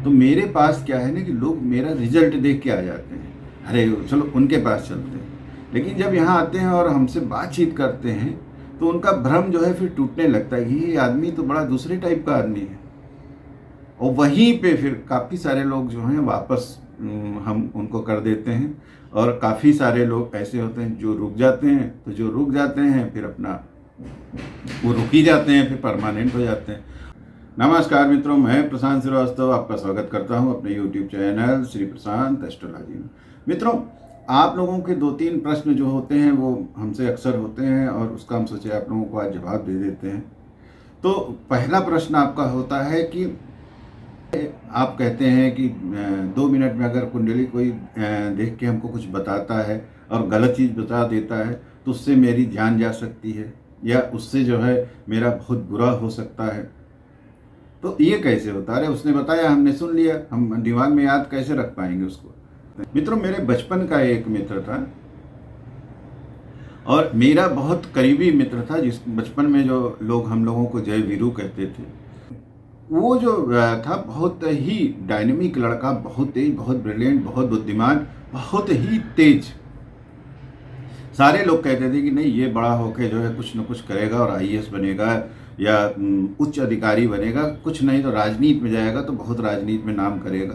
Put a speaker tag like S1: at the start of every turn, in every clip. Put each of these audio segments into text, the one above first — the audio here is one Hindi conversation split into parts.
S1: तो मेरे पास क्या है ना कि लोग मेरा रिजल्ट देख के आ जाते हैं, अरे चलो उनके पास चलते हैं। लेकिन जब यहाँ आते हैं और हमसे बातचीत करते हैं तो उनका भ्रम जो है फिर टूटने लगता है, ये आदमी तो बड़ा दूसरे टाइप का आदमी है। और वहीं पे फिर काफ़ी सारे लोग जो हैं वापस हम उनको कर देते हैं, और काफ़ी सारे लोग ऐसे होते हैं जो रुक जाते हैं। तो जो रुक जाते हैं फिर अपना वो रुक ही जाते हैं, फिर परमानेंट हो जाते हैं। नमस्कार मित्रों, मैं प्रशांत श्रीवास्तव आपका स्वागत करता हूं अपने YouTube चैनल श्री प्रशांत एस्ट्रोलॉजी में। मित्रों, आप लोगों के 2-3 प्रश्न जो होते हैं वो हमसे अक्सर होते हैं और उसका हम सोचे आप लोगों को आज जवाब दे देते हैं। तो पहला प्रश्न आपका होता है कि आप कहते हैं कि 2 मिनट में अगर कुंडली कोई देख के हमको कुछ बताता है और गलत चीज़ बता देता है तो उससे मेरी जान जा सकती है, या उससे जो है मेरा बहुत बुरा हो सकता है। तो ये कैसे होता है? उसने बताया, हमने सुन लिया, हम दिमाग में याद कैसे रख पाएंगे उसको? मित्रों, मेरे बचपन का एक मित्र था और मेरा बहुत करीबी मित्र था, जिस बचपन में जो लोग हम लोगों को जय वीरू कहते थे। वो जो था बहुत ही डायनेमिक लड़का, बहुत तेज, बहुत ब्रिलियंट, बहुत बुद्धिमान, बहुत ही तेज। सारे लोग कहते थे कि नहीं, ये बड़ा होके जो है कुछ न कुछ करेगा और IAS बनेगा या उच्च अधिकारी बनेगा, कुछ नहीं तो राजनीति में जाएगा तो बहुत राजनीति में नाम करेगा।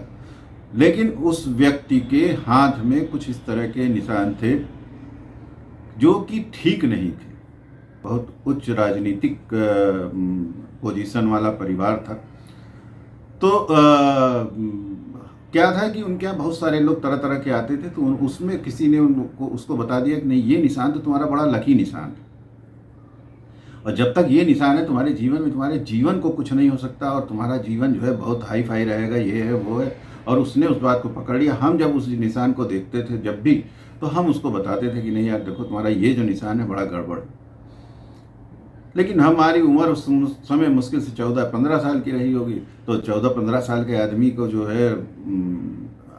S1: लेकिन उस व्यक्ति के हाथ में कुछ इस तरह के निशान थे जो कि ठीक नहीं थे। बहुत उच्च राजनीतिक पोजीशन वाला परिवार था। तो क्या था कि उनके यहाँ बहुत सारे लोग तरह तरह के आते थे, तो उसमें किसी ने उसको बता दिया कि नहीं, ये निशान तो तुम्हारा बड़ा लकी निशान है, और जब तक ये निशान है तुम्हारे जीवन में, तुम्हारे जीवन को कुछ नहीं हो सकता और तुम्हारा जीवन जो है बहुत हाई फाई रहेगा, ये है वो है। और उसने उस बात को पकड़ लिया। हम जब उस निशान को देखते थे जब भी, तो हम उसको बताते थे कि नहीं यार देखो, तुम्हारा ये जो निशान है बड़ा गड़बड़। लेकिन हमारी उम्र उस समय मुश्किल से 14-15 साल की रही होगी। तो 14-15 साल के आदमी को जो है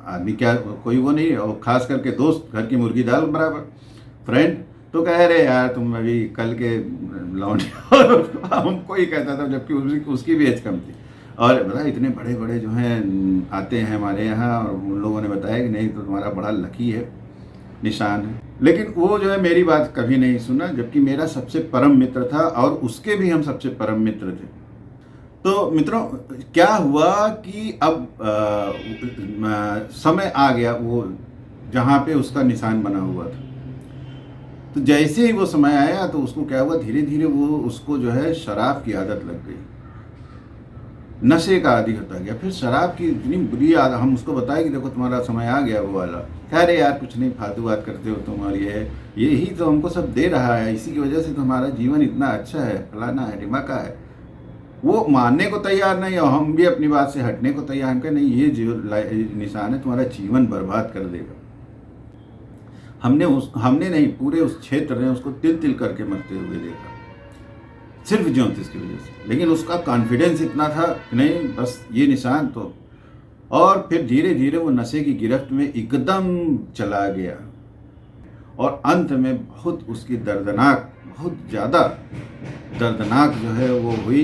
S1: आदमी क्या कोई वो नहीं, और ख़ास करके दोस्त, घर की मुर्गी दाल बराबर फ्रेंड, तो कह रहे यार तुम अभी कल के लौंडे हमको ही कहता था, जबकि उसकी भी एज कम थी। और बता, इतने बड़े बड़े जो हैं आते हैं हमारे यहाँ, और उन लोगों ने बताया कि नहीं तो तुम्हारा बड़ा लकी है, निशान है। लेकिन वो जो है मेरी बात कभी नहीं सुना, जबकि मेरा सबसे परम मित्र था और उसके भी हम सबसे परम मित्र थे। तो मित्रों, क्या हुआ कि अब समय आ गया वो जहाँ पे उसका निशान बना हुआ था। तो जैसे ही वो समय आया तो उसको क्या हुआ, धीरे धीरे वो उसको जो है शराब की आदत लग गई, नशे का आदी होता गया। फिर शराब की इतनी बुरी आदत, हम उसको बताए कि देखो तुम्हारा समय आ गया वो वाला। कह रहे यार कुछ नहीं, फालतू बात करते हो तुम, और यही तो हमको सब दे रहा है, इसी की वजह से तो हमारा जीवन इतना अच्छा है, फलाना है, ढिमाका है। वो मानने को तैयार नहीं, और हम भी अपनी बात से हटने को तैयार नहीं। ये जो निशान है तुम्हारा जीवन बर्बाद कर देगा। हमने नहीं, पूरे उस क्षेत्र ने उसको तिल तिल करके मरते हुए देखा, सिर्फ ज्योतिष की वजह से। लेकिन उसका कॉन्फिडेंस इतना था कि नहीं, बस ये निशान तो। और फिर धीरे धीरे वो नशे की गिरफ्त में एकदम चला गया, और अंत में बहुत उसकी दर्दनाक, बहुत ज़्यादा दर्दनाक जो है वो हुई।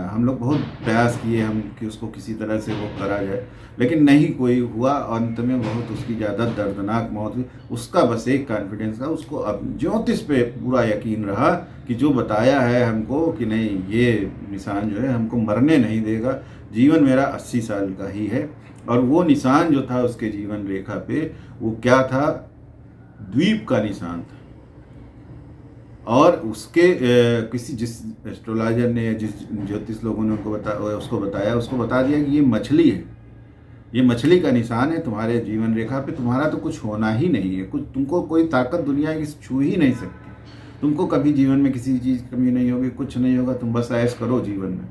S1: हम लोग बहुत प्रयास किए हम कि उसको किसी तरह से वो करा जाए, लेकिन नहीं कोई हुआ। अंत में बहुत उसकी ज़्यादा दर्दनाक मौत हुई। उसका बस एक कॉन्फिडेंस था, उसको अब ज्योतिष पे पूरा यकीन रहा कि जो बताया है हमको कि नहीं, ये निशान जो है हमको मरने नहीं देगा, जीवन मेरा 80 साल का ही है। और वो निशान जो था उसके जीवन रेखा पे, वो क्या था, द्वीप का निशान था। और उसके जिस एस्ट्रोलॉजर ने या जिस ज्योतिष लोगों ने उसको बता दिया कि ये मछली है, ये मछली का निशान है तुम्हारे जीवन रेखा पे। तुम्हारा तो कुछ होना ही नहीं है, कुछ तुमको कोई ताकत दुनिया की छू ही नहीं सकती। तुमको कभी जीवन में किसी चीज़ की कमी नहीं होगी, कुछ नहीं होगा, तुम बस ऐश करो जीवन में,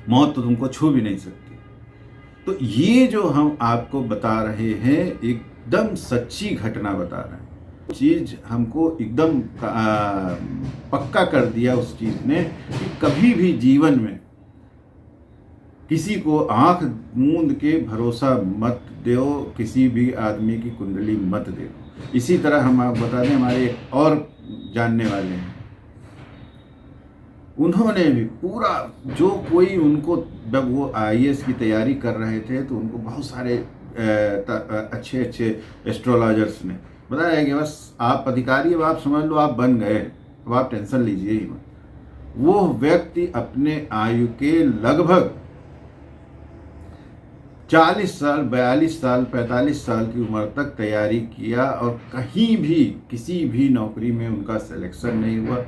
S1: मौत तो तुमको छू भी नहीं सकती। तो ये जो हम आपको बता रहे हैं, एकदम सच्ची घटना बता रहे हैं। चीज़ हमको एकदम पक्का कर दिया उस चीज़ ने कि कभी भी जीवन में किसी को आंख मूंद के भरोसा मत दो, किसी भी आदमी की कुंडली मत देखो। इसी तरह हम आप बता दें, हमारे एक और जानने वाले हैं, उन्होंने भी पूरा, जो कोई उनको जब वो आईएएस की तैयारी कर रहे थे तो उनको बहुत सारे अच्छे अच्छे एस्ट्रोलॉजर्स ने बताया कि बस आप अधिकारी, अब आप समझ लो आप बन गए, अब आप टेंशन लीजिए ही मत। वो व्यक्ति अपने आयु के लगभग 40 साल, 42 साल, 45 साल की उम्र तक तैयारी किया और कहीं भी किसी भी नौकरी में उनका सिलेक्शन नहीं हुआ।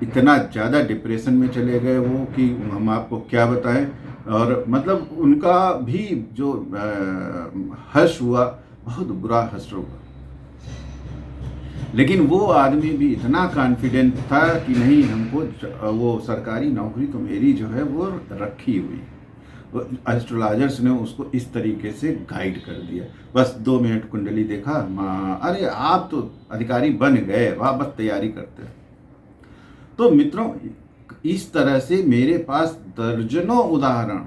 S1: इतना ज़्यादा डिप्रेशन में चले गए वो कि हम आपको क्या बताएं। और मतलब उनका भी जो हर्ष हुआ, बहुत बुरा हर्ष हुआ। लेकिन वो आदमी भी इतना कॉन्फिडेंट था कि नहीं, हमको वो सरकारी नौकरी तो मेरी जो है वो रखी हुई। एस्ट्रोलॉजर्स ने उसको इस तरीके से गाइड कर दिया। बस 2 मिनट कुंडली देखा, अरे आप तो अधिकारी बन गए, आप बस तैयारी करते हैं। तो मित्रों, इस तरह से मेरे पास दर्जनों उदाहरण,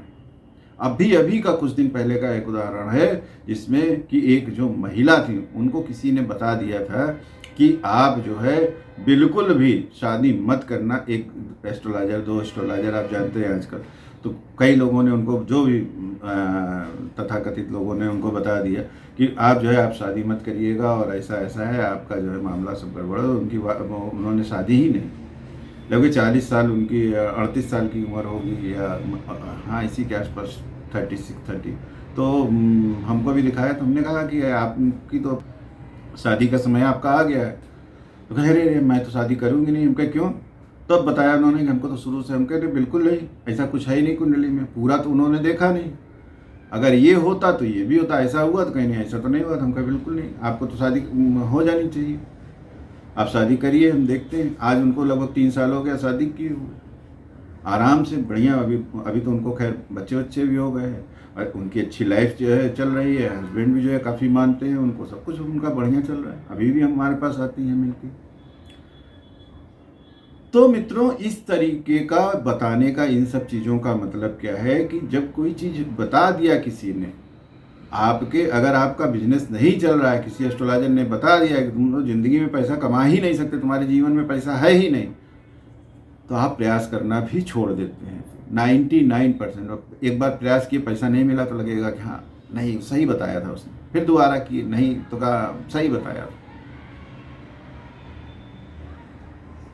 S1: अभी अभी का कुछ दिन पहले का एक उदाहरण है जिसमें कि एक जो महिला थी उनको किसी ने बता दिया था कि आप जो है बिल्कुल भी शादी मत करना। एक एस्ट्रोलॉजर, 2 एस्ट्रोलॉजर आप जानते हैं आजकल, तो कई लोगों ने उनको, जो भी तथाकथित लोगों ने उनको बता दिया कि आप जो है आप शादी मत करिएगा और ऐसा ऐसा है, आपका जो है मामला सब गड़बड़ है। उन्होंने शादी ही नहीं, लगभग 40 साल, उनकी 38 साल की उम्र होगी या हाँ इसी के आसपास, 36-30। तो हमको भी दिखाया तो हमने कहा कि आपकी तो शादी का समय आपका आ गया है। तो कह रहे मैं तो शादी करूँगी नहीं। हम कहे क्यों? तब बताया उन्होंने कि हमको तो शुरू से, हम कह रहे बिल्कुल नहीं, ऐसा कुछ है ही नहीं कुंडली में, पूरा तो उन्होंने देखा नहीं। अगर ये होता तो ये भी होता, ऐसा हुआ तो कहीं नहीं, ऐसा तो नहीं हुआ। तो हम कहे बिल्कुल नहीं, आपको तो शादी हो जानी चाहिए, आप शादी करिए, हम देखते हैं। आज उनको लगभग 3 साल हो गया शादी की आराम से, बढ़िया। अभी तो उनको खैर बच्चे भी हो गए हैं और उनकी अच्छी लाइफ जो है चल रही है। हस्बैंड भी जो है काफ़ी मानते हैं उनको, सब कुछ उनका बढ़िया चल रहा है। अभी भी हमारे पास आती हैं मिलके। तो मित्रों, इस तरीके का बताने का, इन सब चीज़ों का मतलब क्या है कि जब कोई चीज़ बता दिया किसी ने आपके, अगर आपका बिजनेस नहीं चल रहा है, किसी एस्ट्रोलॉजर ने बता दिया कि तुम लोग ज़िंदगी में पैसा कमा ही नहीं सकते, तुम्हारे जीवन में पैसा है ही नहीं, तो आप प्रयास करना भी छोड़ देते हैं। 99%। एक बार प्रयास किए, पैसा नहीं मिला तो लगेगा कि हाँ नहीं सही बताया था उसने, फिर दोबारा किए, नहीं तो कहा सही बताया।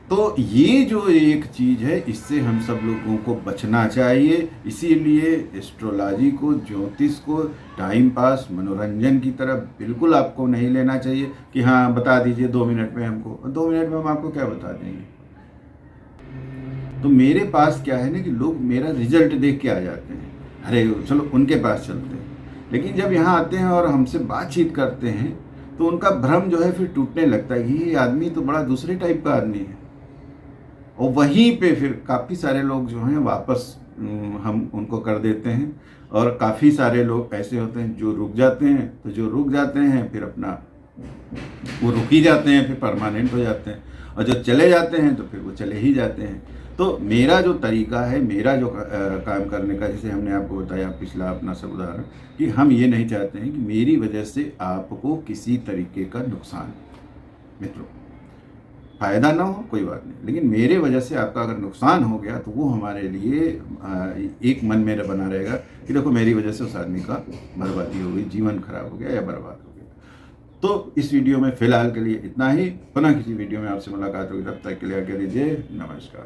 S1: तो ये जो एक चीज़ है, इससे हम सब लोगों को बचना चाहिए। इसीलिए एस्ट्रोलॉजी को, ज्योतिष को टाइम पास, मनोरंजन की तरफ बिल्कुल आपको नहीं लेना चाहिए कि हाँ बता दीजिए 2 मिनट में हमको। 2 मिनट में हम आपको क्या बता देंगे? तो मेरे पास क्या है ना कि लोग मेरा रिजल्ट देख के आ जाते हैं, अरे चलो उनके पास चलते हैं। लेकिन जब यहाँ आते हैं और हमसे बातचीत करते हैं तो उनका भ्रम जो है फिर टूटने लगता है कि ये आदमी तो बड़ा दूसरे टाइप का आदमी है। और वहीं पे फिर काफ़ी सारे लोग जो हैं वापस हम उनको कर देते हैं। और काफ़ी सारे लोग ऐसे होते हैं जो रुक जाते हैं। तो जो रुक जाते हैं फिर अपना वो रुक ही जाते हैं, फिर परमानेंट हो जाते हैं। और जो चले जाते हैं तो फिर वो चले ही जाते हैं। तो मेरा जो तरीका है, मेरा जो काम करने का, जैसे हमने आपको बताया पिछला अपना सब उदाहरण, कि हम ये नहीं चाहते हैं कि मेरी वजह से आपको किसी तरीके का नुकसान, मित्रों फ़ायदा ना हो कोई बात नहीं, लेकिन मेरे वजह से आपका अगर नुकसान हो गया तो वो हमारे लिए एक मन में बना रहेगा कि देखो मेरी वजह से उस आदमी का बर्बादी हो गई, जीवन खराब हो गया या बर्बाद हो गया। तो इस वीडियो में फ़िलहाल के लिए इतना ही। पुनः किसी वीडियो में आपसे मुलाकात होगी, तब तक के लिए आज्ञा दीजिए। नमस्कार।